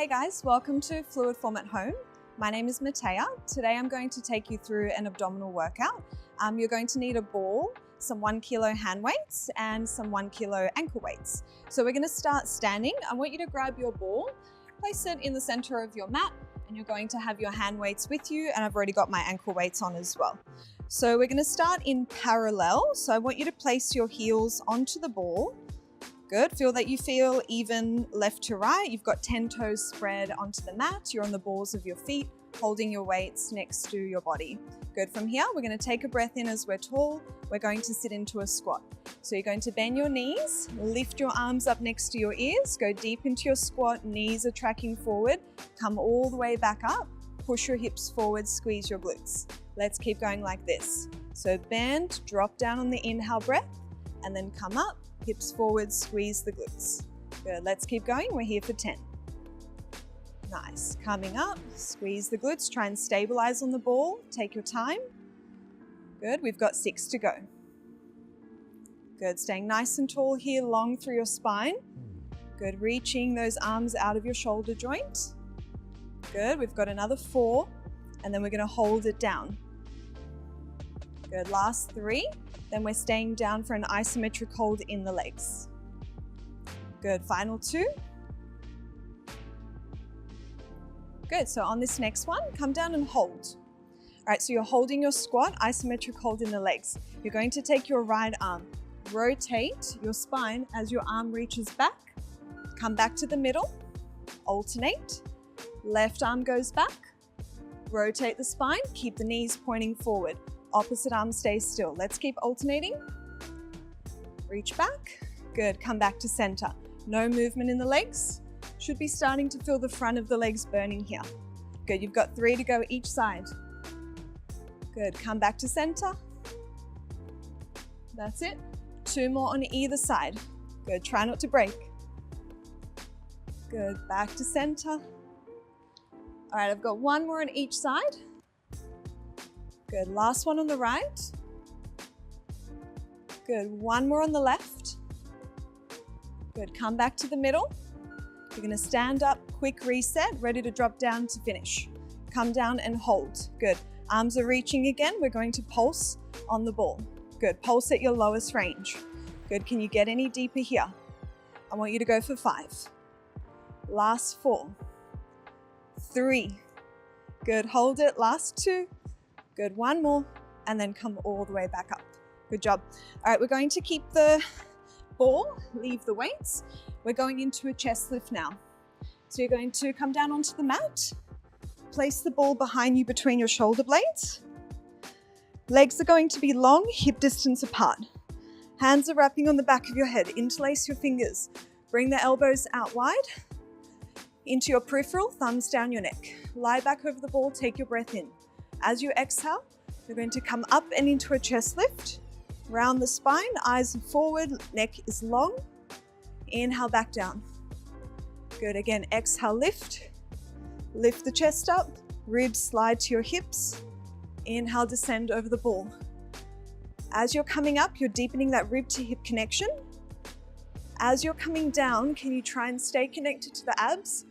Hey guys, welcome to Fluid Form at Home. My name is Matea. Today I'm going to take you through an abdominal workout. You're going to need a ball, some 1 kilo hand weights and some 1 kilo ankle weights. So we're going to start standing. I want you to grab your ball, place it in the center of your mat, and you're going to have your hand weights with you, and I've already got my ankle weights on as well. So we're going to start in parallel. So I want you to place your heels onto the ball. Good. Feel that you feel even left to right. You've got 10 toes spread onto the mat. You're on the balls of your feet, holding your weights next to your body. Good. From here, we're going to take a breath in as we're tall. We're going to sit into a squat. So you're going to bend your knees, lift your arms up next to your ears, go deep into your squat, knees are tracking forward, come all the way back up, push your hips forward, squeeze your glutes. Let's keep going like this. So bend, drop down on the inhale breath, and then come up. Hips forward, squeeze the glutes. Good, let's keep going. We're here for 10. Nice, coming up, squeeze the glutes, try and stabilize on the ball. Take your time. Good, we've got 6 to go. Good, staying nice and tall here, long through your spine. Good, reaching those arms out of your shoulder joint. Good, we've got another 4, and then we're gonna hold it down. Good, last 3. Then we're staying down for an isometric hold in the legs. Good, final 2. Good, so on this next one, come down and hold. All right, so you're holding your squat, isometric hold in the legs. You're going to take your right arm, rotate your spine as your arm reaches back, come back to the middle, alternate, left arm goes back, rotate the spine, keep the knees pointing forward. Opposite arm stays still. Let's keep alternating. Reach back. Good, come back to center. No movement in the legs. Should be starting to feel the front of the legs burning here. Good, you've got 3 to go each side. Good, come back to center. That's it. 2 more on either side. Good, try not to break. Good, back to center. All right, I've got 1 more on each side. Good, last one on the right. Good, 1 more on the left. Good, come back to the middle. You're gonna stand up, quick reset, ready to drop down to finish. Come down and hold. Good, arms are reaching again. We're going to pulse on the ball. Good, pulse at your lowest range. Good, can you get any deeper here? I want you to go for 5. Last 4. 3. Good, hold it, last 2. Good, 1 more, and then come all the way back up. Good job. All right, we're going to keep the ball, leave the weights. We're going into a chest lift now. So you're going to come down onto the mat, place the ball behind you between your shoulder blades. Legs are going to be long, hip distance apart. Hands are wrapping on the back of your head. Interlace your fingers. Bring the elbows out wide. Into your peripheral, thumbs down your neck. Lie back over the ball, take your breath in. As you exhale, you're going to come up and into a chest lift. Round the spine, eyes forward, neck is long. Inhale, back down. Good, again, exhale, lift. Lift the chest up, ribs slide to your hips. Inhale, descend over the ball. As you're coming up, you're deepening that rib to hip connection. As you're coming down, can you try and stay connected to the abs?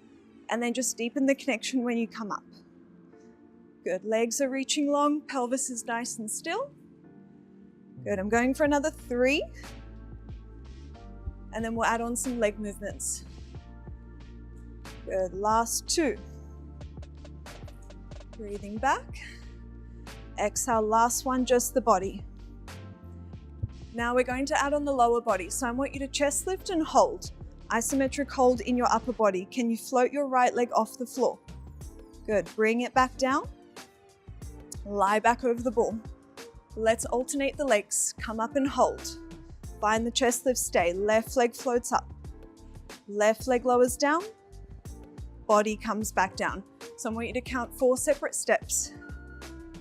And then just deepen the connection when you come up. Good, legs are reaching long, pelvis is nice and still. Good, I'm going for another 3. And then we'll add on some leg movements. Good, last 2. Breathing back. Exhale, last one, just the body. Now we're going to add on the lower body. So I want you to chest lift and hold. Isometric hold in your upper body. Can you float your right leg off the floor? Good, bring it back down. Lie back over the ball. Let's alternate the legs. Come up and hold. Find the chest lift, stay. Left leg floats up. Left leg lowers down. Body comes back down. So I want you to count 4 separate steps.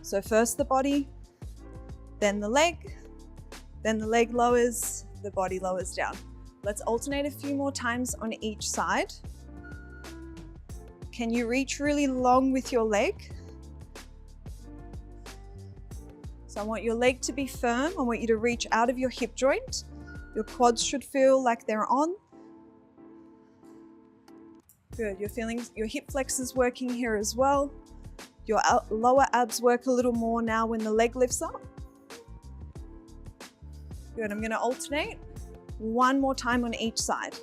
So first the body, then the leg lowers, the body lowers down. Let's alternate a few more times on each side. Can you reach really long with your leg? So I want your leg to be firm. I want you to reach out of your hip joint. Your quads should feel like they're on. Good, you're feeling your hip flexors working here as well. Your lower abs work a little more now when the leg lifts up. Good, I'm gonna alternate one more time on each side.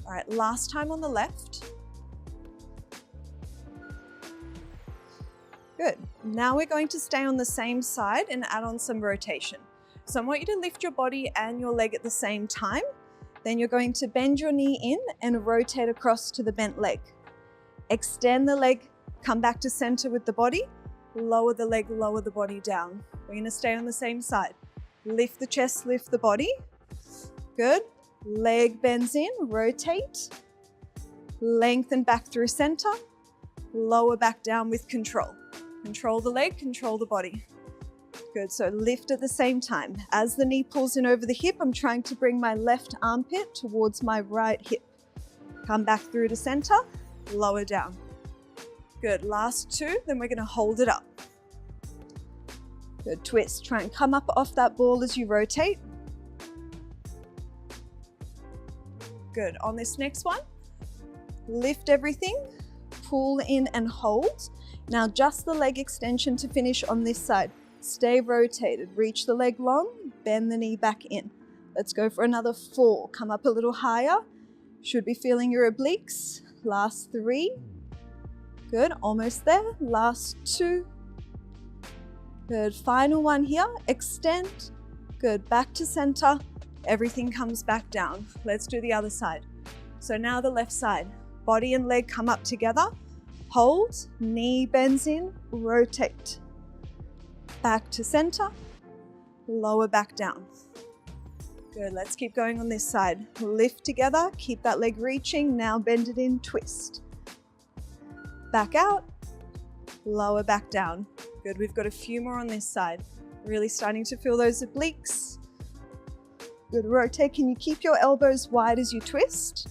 All right, last time on the left. Good, now we're going to stay on the same side and add on some rotation. So I want you to lift your body and your leg at the same time. Then you're going to bend your knee in and rotate across to the bent leg. Extend the leg, come back to center with the body, lower the leg, lower the body down. We're gonna stay on the same side. Lift the chest, lift the body. Good, leg bends in, rotate. Lengthen back through center, lower back down with control. Control the leg, control the body. Good, so lift at the same time. As the knee pulls in over the hip, I'm trying to bring my left armpit towards my right hip. Come back through to center, lower down. Good, last two, then we're gonna hold it up. Good, twist, try and come up off that ball as you rotate. Good, on this next one, lift everything, pull in and hold. Now just the leg extension to finish on this side. Stay rotated, reach the leg long, bend the knee back in. Let's go for another 4. Come up a little higher. Should be feeling your obliques. Last 3. Good, almost there. Last 2. Good, final one here. Extend. Good, back to center. Everything comes back down. Let's do the other side. So now the left side. Body and leg come up together. Hold, knee bends in, rotate. Back to center, lower back down. Good, let's keep going on this side. Lift together, keep that leg reaching, now bend it in, twist. Back out, lower back down. Good, we've got a few more on this side. Really starting to feel those obliques. Good, rotate, can you keep your elbows wide as you twist?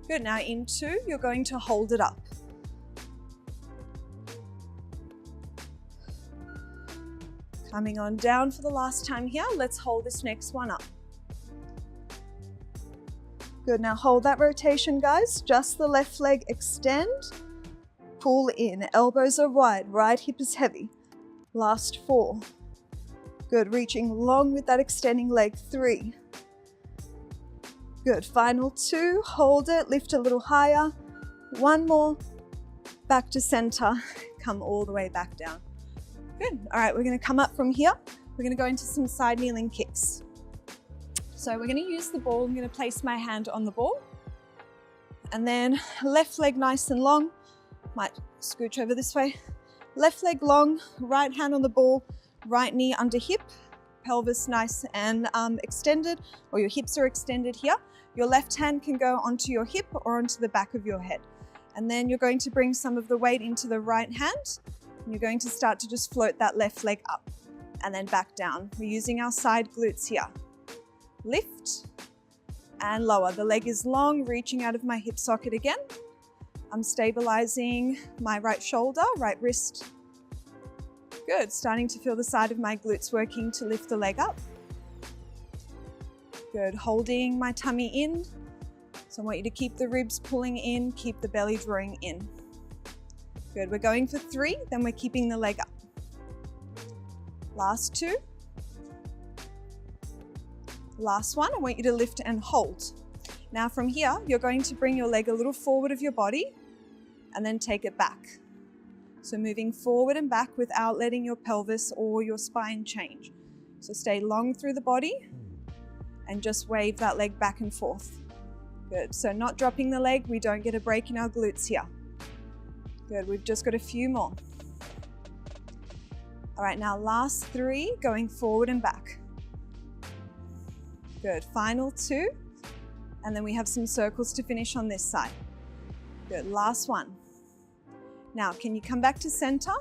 Good, now in 2, you're going to hold it up. Coming on down for the last time here. Let's hold this next one up. Good, now hold that rotation, guys. Just the left leg extend, pull in. Elbows are wide, right hip is heavy. Last 4. Good, reaching long with that extending leg. 3. Good, final 2. Hold it, lift a little higher. 1 more, back to center. Come all the way back down. Good, all right, we're gonna come up from here. We're gonna go into some side kneeling kicks. So we're gonna use the ball. I'm gonna place my hand on the ball. And then left leg nice and long. Might scooch over this way. Left leg long, right hand on the ball, right knee under hip, pelvis nice and extended, or your hips are extended here. Your left hand can go onto your hip or onto the back of your head. And then you're going to bring some of the weight into the right hand. And you're going to start to just float that left leg up and then back down. We're using our side glutes here. Lift and lower. The leg is long, reaching out of my hip socket again. I'm stabilizing my right shoulder, right wrist. Good, starting to feel the side of my glutes working to lift the leg up. Good, holding my tummy in. So I want you to keep the ribs pulling in, keep the belly drawing in. Good, we're going for 3, then we're keeping the leg up. Last 2. Last one, I want you to lift and hold. Now from here, you're going to bring your leg a little forward of your body and then take it back. So moving forward and back without letting your pelvis or your spine change. So stay long through the body and just wave that leg back and forth. Good, so not dropping the leg, we don't get a break in our glutes here. Good, we've just got a few more. All right, now last 3, going forward and back. Good, final 2, and then we have some circles to finish on this side. Good, last one. Now, can you come back to center?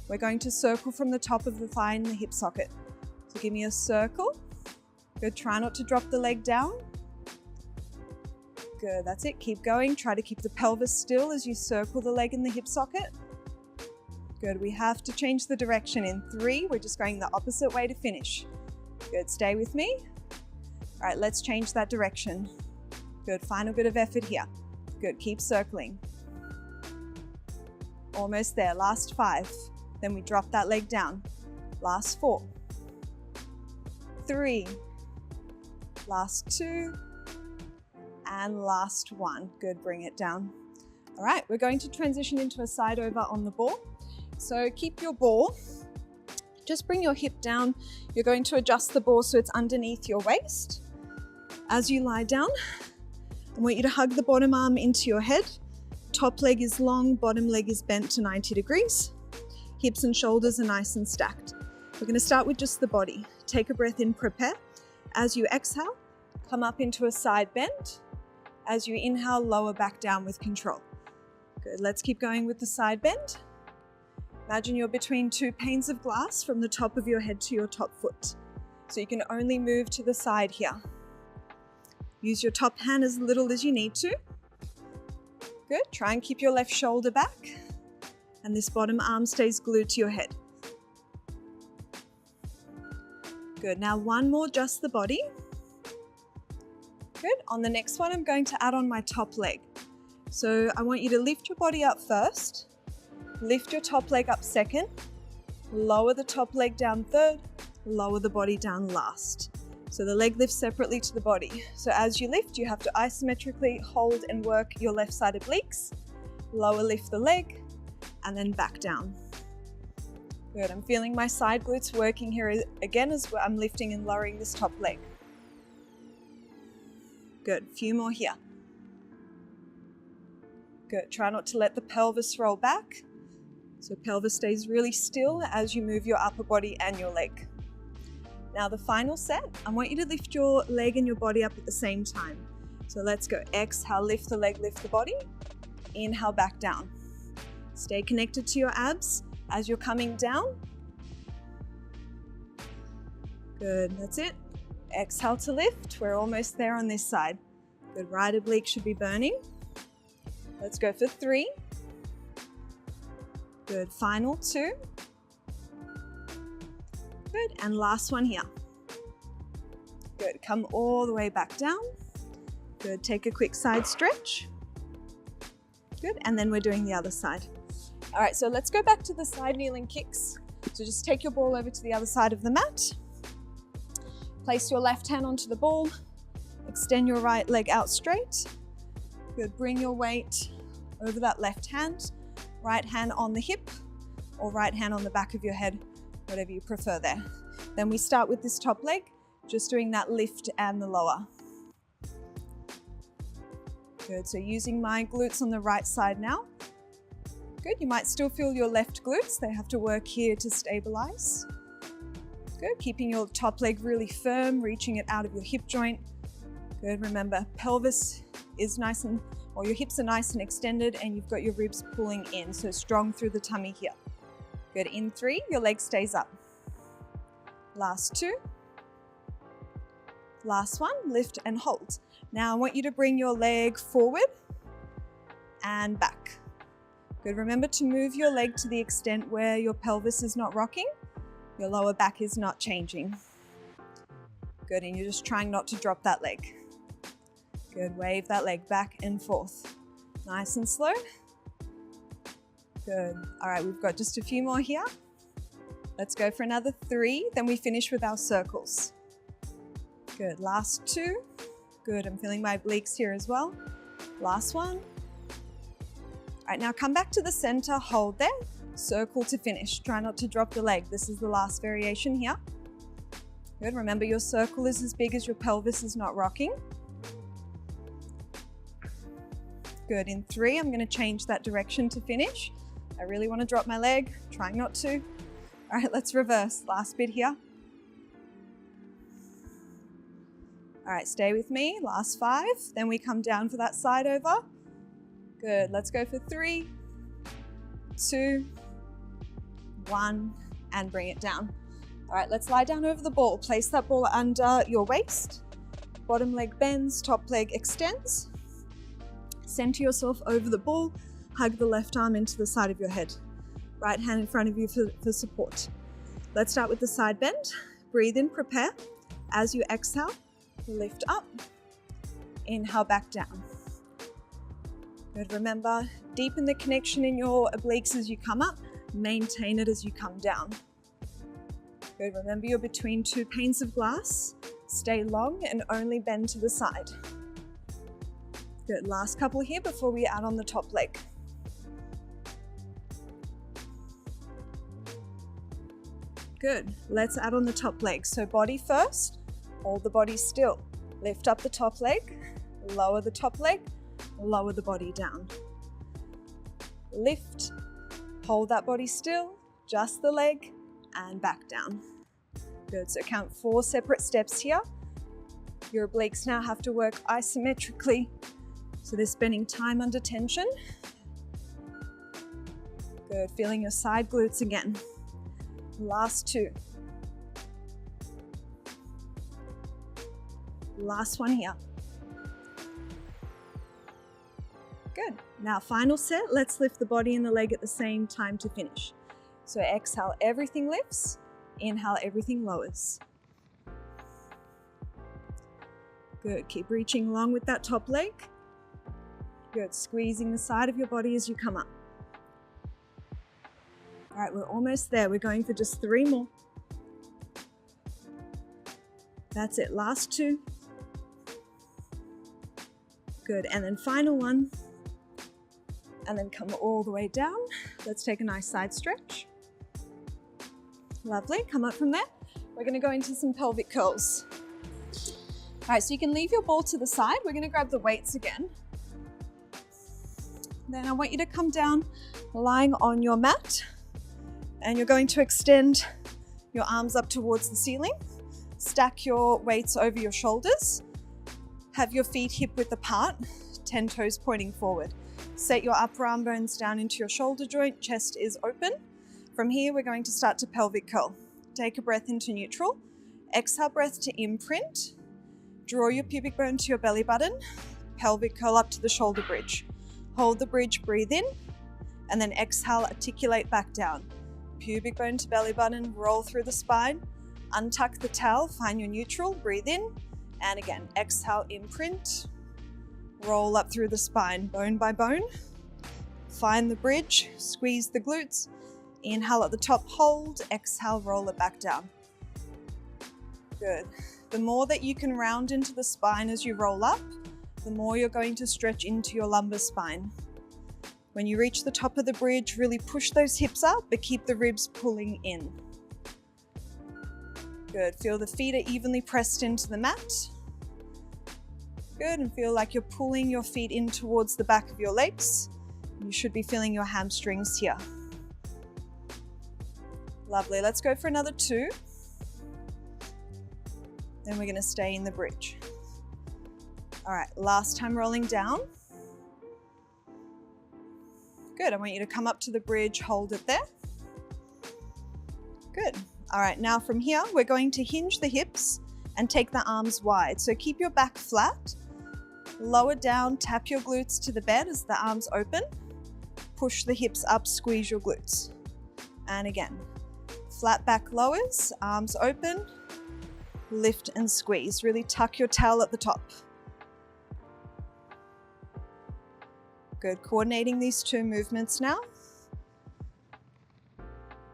We're going to circle from the top of the thigh in the hip socket. So give me a circle. Good, try not to drop the leg down. Good, that's it, keep going. Try to keep the pelvis still as you circle the leg in the hip socket. Good, we have to change the direction in 3. We're just going the opposite way to finish. Good, stay with me. All right, let's change that direction. Good, final bit of effort here. Good, keep circling. Almost there, last 5. Then we drop that leg down. Last 4. 3. Last 2. And last 1. Good, bring it down. All right, we're going to transition into a side over on the ball. So keep your ball. Just bring your hip down. You're going to adjust the ball so it's underneath your waist. As you lie down, I want you to hug the bottom arm into your head. Top leg is long, bottom leg is bent to 90 degrees. Hips and shoulders are nice and stacked. We're going to start with just the body. Take a breath in, prepare. As you exhale, come up into a side bend. As you inhale, lower back down with control. Good, let's keep going with the side bend. Imagine you're between 2 panes of glass from the top of your head to your top foot. So you can only move to the side here. Use your top hand as little as you need to. Good, try and keep your left shoulder back. And this bottom arm stays glued to your head. Good, now one more, just the body. Good, on the next one, I'm going to add on my top leg. So I want you to lift your body up first. Lift your top leg up second, lower the top leg down third, lower the body down last. So the leg lifts separately to the body. So as you lift, you have to isometrically hold and work your left side obliques, lower lift the leg, and then back down. Good, I'm feeling my side glutes working here again as I'm lifting and lowering this top leg. Good, few more here. Good, try not to let the pelvis roll back. So pelvis stays really still as you move your upper body and your leg. Now the final set, I want you to lift your leg and your body up at the same time. So let's go. Exhale, lift the leg, lift the body. Inhale, back down. Stay connected to your abs as you're coming down. Good, that's it. Exhale to lift. We're almost there on this side. Good, right oblique should be burning. Let's go for 3. Good, final 2. Good, and last one here. Good, come all the way back down. Good, take a quick side stretch. Good, and then we're doing the other side. All right, so let's go back to the side kneeling kicks. So just take your ball over to the other side of the mat. Place your left hand onto the ball. Extend your right leg out straight. Good, bring your weight over that left hand. Right hand on the hip or right hand on the back of your head, whatever you prefer there. Then we start with this top leg, just doing that lift and the lower. Good, so using my glutes on the right side now. Good, you might still feel your left glutes. They have to work here to stabilize. Good, keeping your top leg really firm, reaching it out of your hip joint. Good, remember, pelvis is nice and, or your hips are nice and extended and you've got your ribs pulling in, so strong through the tummy here. Good, in 3, your leg stays up. Last 2. Last one, lift and hold. Now I want you to bring your leg forward and back. Good, remember to move your leg to the extent where your pelvis is not rocking, your lower back is not changing. Good, and you're just trying not to drop that leg. Good, wave that leg back and forth. Nice and slow. Good, all right, we've got just a few more here. Let's go for another 3, then we finish with our circles. Good, last 2. Good, I'm feeling my obliques here as well. Last one. All right, now come back to the center, hold there, circle to finish. Try not to drop the leg. This is the last variation here. Good, remember your circle is as big as your pelvis is not rocking. Good, in 3, I'm gonna change that direction to finish. I really wanna drop my leg, trying not to. All right, let's reverse, last bit here. All right, stay with me, last 5. Then we come down for that side over. Good, let's go for 3, 2, 1, and bring it down. All right, let's lie down over the ball. Place that ball under your waist. Bottom leg bends, top leg extends. Center yourself over the ball. Hug the left arm into the side of your head. Right hand in front of you for support. Let's start with the side bend. Breathe in, prepare. As you exhale, lift up, inhale back down. Good, remember, deepen the connection in your obliques as you come up, maintain it as you come down. Good, remember you're between two panes of glass, stay long and only bend to the side. Good, last couple here before we add on the top leg. Good, let's add on the top leg. So body first, hold the body still. Lift up the top leg, lower the top leg, lower the body down. Lift, hold that body still, just the leg, and back down. Good, so count 4 separate steps here. Your obliques now have to work isometrically, so they're spending time under tension. Good, feeling your side glutes again. Last 2. Last one here. Good. Now final set, let's lift the body and the leg at the same time to finish. So exhale, everything lifts. Inhale, everything lowers. Good, keep reaching along with that top leg. Good, squeezing the side of your body as you come up. All right, we're almost there. We're going for just 3 more. That's it, last 2. Good, and then final one. And then come all the way down. Let's take a nice side stretch. Lovely, come up from there. We're gonna go into some pelvic curls. All right, so you can leave your ball to the side. We're gonna grab the weights again. Then I want you to come down lying on your mat. And you're going to extend your arms up towards the ceiling. Stack your weights over your shoulders. Have your feet hip width apart, 10 toes pointing forward. Set your upper arm bones down into your shoulder joint, chest is open. From here, we're going to start to pelvic curl. Take a breath into neutral. Exhale breath to imprint. Draw your pubic bone to your belly button. Pelvic curl up to the shoulder bridge. Hold the bridge, breathe in, and then exhale, articulate back down. Pubic bone to belly button, roll through the spine. Untuck the towel, find your neutral, breathe in, and again, exhale, imprint. Roll up through the spine, bone by bone. Find the bridge, squeeze the glutes. Inhale at the top, hold, exhale, roll it back down. Good. The more that you can round into the spine as you roll up, the more you're going to stretch into your lumbar spine. When you reach the top of the bridge, really push those hips up, but keep the ribs pulling in. Good, feel the feet are evenly pressed into the mat. Good, and feel like you're pulling your feet in towards the back of your legs. You should be feeling your hamstrings here. Lovely, let's go for another 2. Then we're gonna stay in the bridge. All right, last time rolling down. Good, I want you to come up to the bridge, hold it there. Good. All right, now from here, we're going to hinge the hips and take the arms wide. So keep your back flat, lower down, tap your glutes to the bed as the arms open. Push the hips up, squeeze your glutes. And again, flat back lowers, arms open, lift and squeeze. Really tuck your towel at the top. Good, coordinating these 2 movements now.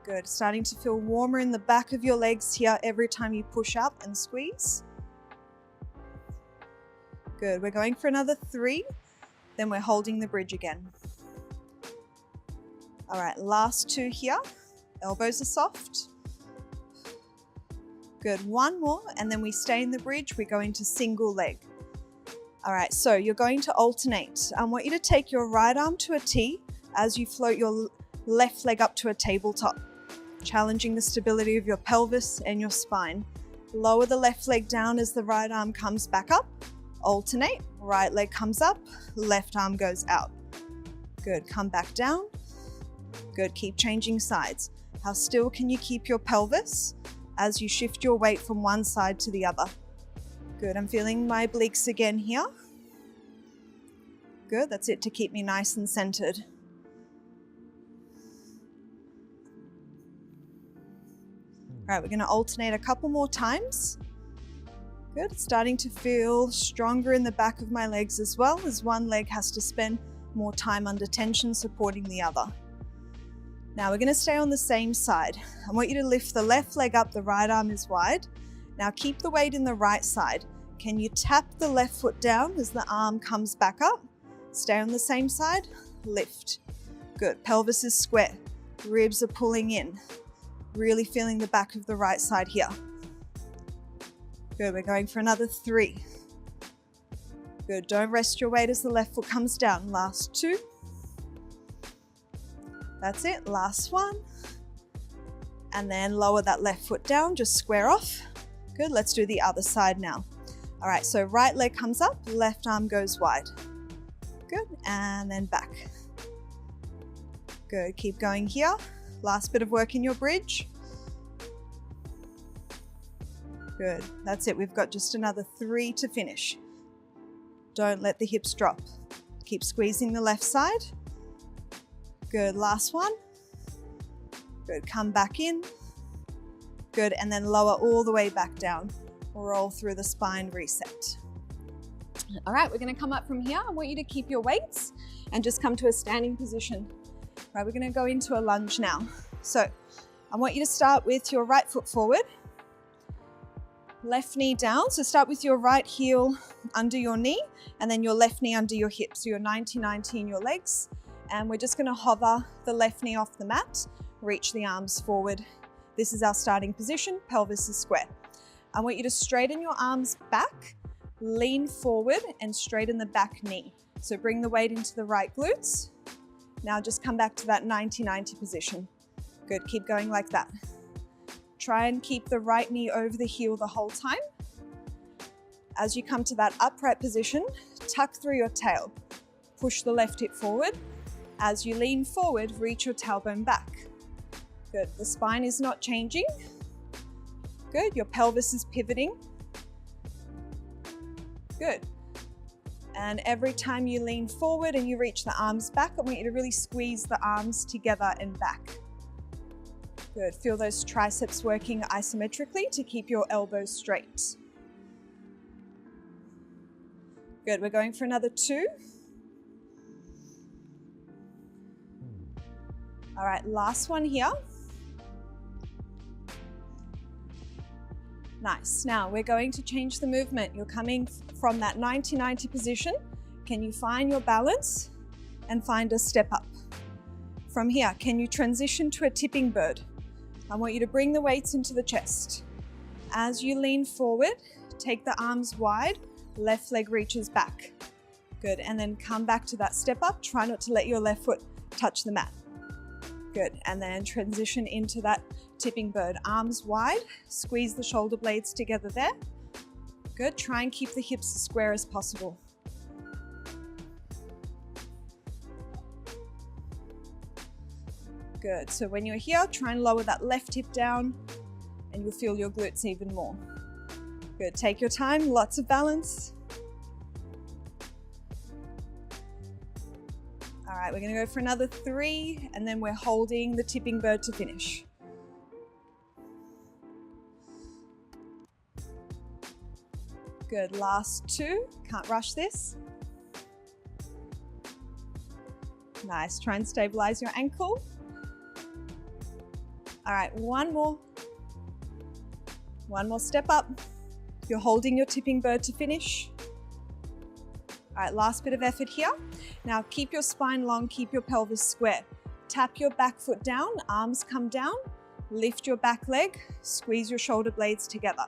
Good, starting to feel warmer in the back of your legs here every time you push up and squeeze. Good, we're going for another 3, then we're holding the bridge again. All right, last 2 here. Elbows are soft. Good, 1 more, and then we stay in the bridge. We go into single leg. All right, so you're going to alternate. I want you to take your right arm to a T as you float your left leg up to a tabletop, challenging the stability of your pelvis and your spine. Lower the left leg down as the right arm comes back up. Alternate, right leg comes up, left arm goes out. Good, come back down. Good, keep changing sides. How still can you keep your pelvis as you shift your weight from one side to the other? Good, I'm feeling my obliques again here. Good, that's it to keep me nice and centered. All right, we're gonna alternate a couple more times. Good, starting to feel stronger in the back of my legs as well, as one leg has to spend more time under tension supporting the other. Now we're going to stay on the same side. I want you to lift the left leg up, the right arm is wide. Now keep the weight in the right side. Can you tap the left foot down as the arm comes back up? Stay on the same side, lift. Good, pelvis is square, ribs are pulling in. Really feeling the back of the right side here. Good, we're going for another 3. Good, don't rest your weight as the left foot comes down. Last 2. That's it, last 1. And then lower that left foot down, just square off. Good, let's do the other side now. All right, so right leg comes up, left arm goes wide. Good, and then back. Good, keep going here. Last bit of work in your bridge. Good, that's it. We've got just another 3 to finish. Don't let the hips drop. Keep squeezing the left side. Good, last 1. Good, come back in. Good, and then lower all the way back down. Roll through the spine, reset. All right, we're gonna come up from here. I want you to keep your weights and just come to a standing position. All right, we're gonna go into a lunge now. So I want you to start with your right foot forward, left knee down. So start with your right heel under your knee and then your left knee under your hip. So you're 90-90 in your legs. And we're just gonna hover the left knee off the mat, reach the arms forward. This is our starting position, pelvis is square. I want you to straighten your arms back, lean forward and straighten the back knee. So bring the weight into the right glutes. Now just come back to that 90-90 position. Good, keep going like that. Try and keep the right knee over the heel the whole time. As you come to that upright position, tuck through your tail. Push the left hip forward. As you lean forward, reach your tailbone back. Good, the spine is not changing. Good, your pelvis is pivoting. Good. And every time you lean forward and you reach the arms back, I want you to really squeeze the arms together and back. Good, feel those triceps working isometrically to keep your elbows straight. Good, we're going for another 2. All right, last one here. Nice, now we're going to change the movement. You're coming from that 90-90 position. Can you find your balance and find a step up? From here, can you transition to a tipping bird? I want you to bring the weights into the chest. As you lean forward, take the arms wide, left leg reaches back. Good, and then come back to that step up. Try not to let your left foot touch the mat. Good, and then transition into that tipping bird. Arms wide, squeeze the shoulder blades together there. Good, try and keep the hips as square as possible. Good, so when you're here, try and lower that left hip down and you'll feel your glutes even more. Good, take your time, lots of balance. All right, we're gonna go for another 3 and then we're holding the tipping bird to finish. Good, last 2, can't rush this. Nice, try and stabilize your ankle. All right, one more step up. You're holding your tipping bird to finish. All right, last bit of effort here. Now keep your spine long, keep your pelvis square. Tap your back foot down, arms come down, lift your back leg, squeeze your shoulder blades together.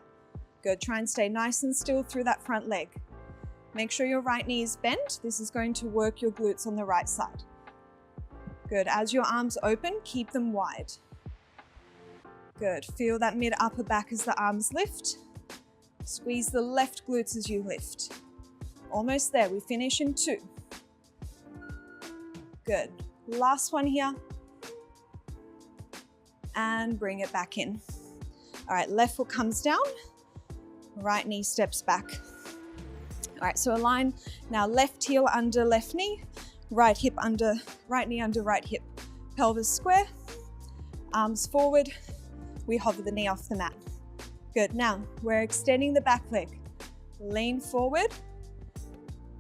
Good, try and stay nice and still through that front leg. Make sure your right knee is bent. This is going to work your glutes on the right side. Good, as your arms open, keep them wide. Good, feel that mid upper back as the arms lift. Squeeze the left glutes as you lift. Almost there, we finish in 2. Good, last one here. And bring it back in. All right, left foot comes down, right knee steps back. All right, so align now left heel under left knee, right hip under, right knee under right hip. Pelvis square, arms forward. We hover the knee off the mat. Good, now we're extending the back leg. Lean forward.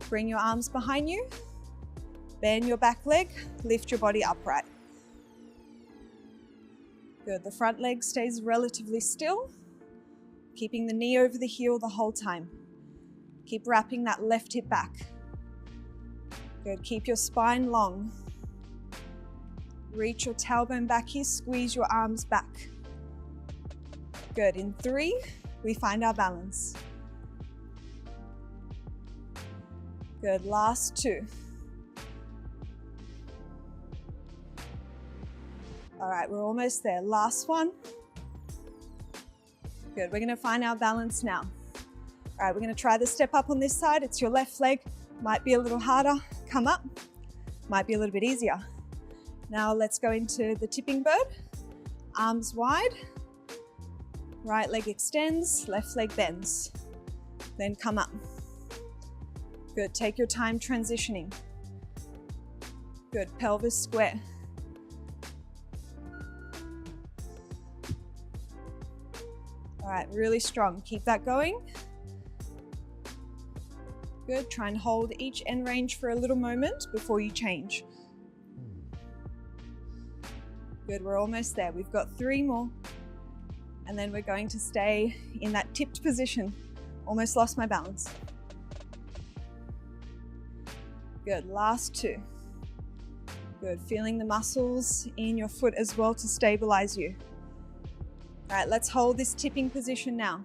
Bring your arms behind you. Bend your back leg. Lift your body upright. Good. The front leg stays relatively still, keeping the knee over the heel the whole time. Keep wrapping that left hip back. Good. Keep your spine long. Reach your tailbone back here. Squeeze your arms back. Good. In 3, we find our balance. Good. Last 2. All right, we're almost there. Last one. Good. We're going to find our balance now. All right, we're going to try the step up on this side. It's your left leg. Might be a little harder. Come up. Might be a little bit easier. Now let's go into the tipping bird. Arms wide. Right leg extends, left leg bends. Then come up. Good. Take your time transitioning. Good. Pelvis square. All right, really strong. Keep that going. Good. Try and hold each end range for a little moment before you change. Good. We're almost there. We've got 3 more. And then we're going to stay in that tipped position. Almost lost my balance. Good. Last 2. Good. Feeling the muscles in your foot as well to stabilize you. All right, let's hold this tipping position now.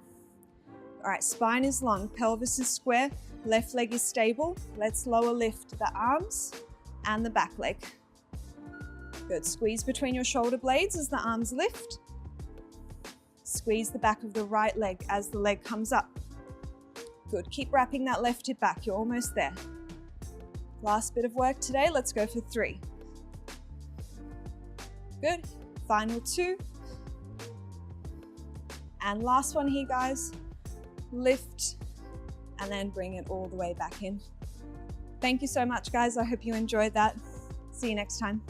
All right, spine is long, pelvis is square, left leg is stable. Let's lower lift the arms and the back leg. Good. Squeeze between your shoulder blades as the arms lift. Squeeze the back of the right leg as the leg comes up. Good. Keep wrapping that left hip back. You're almost there. Last bit of work today. Let's go for 3. Good. Final 2. And last one here, guys. Lift and then bring it all the way back in. Thank you so much, guys. I hope you enjoyed that. See you next time.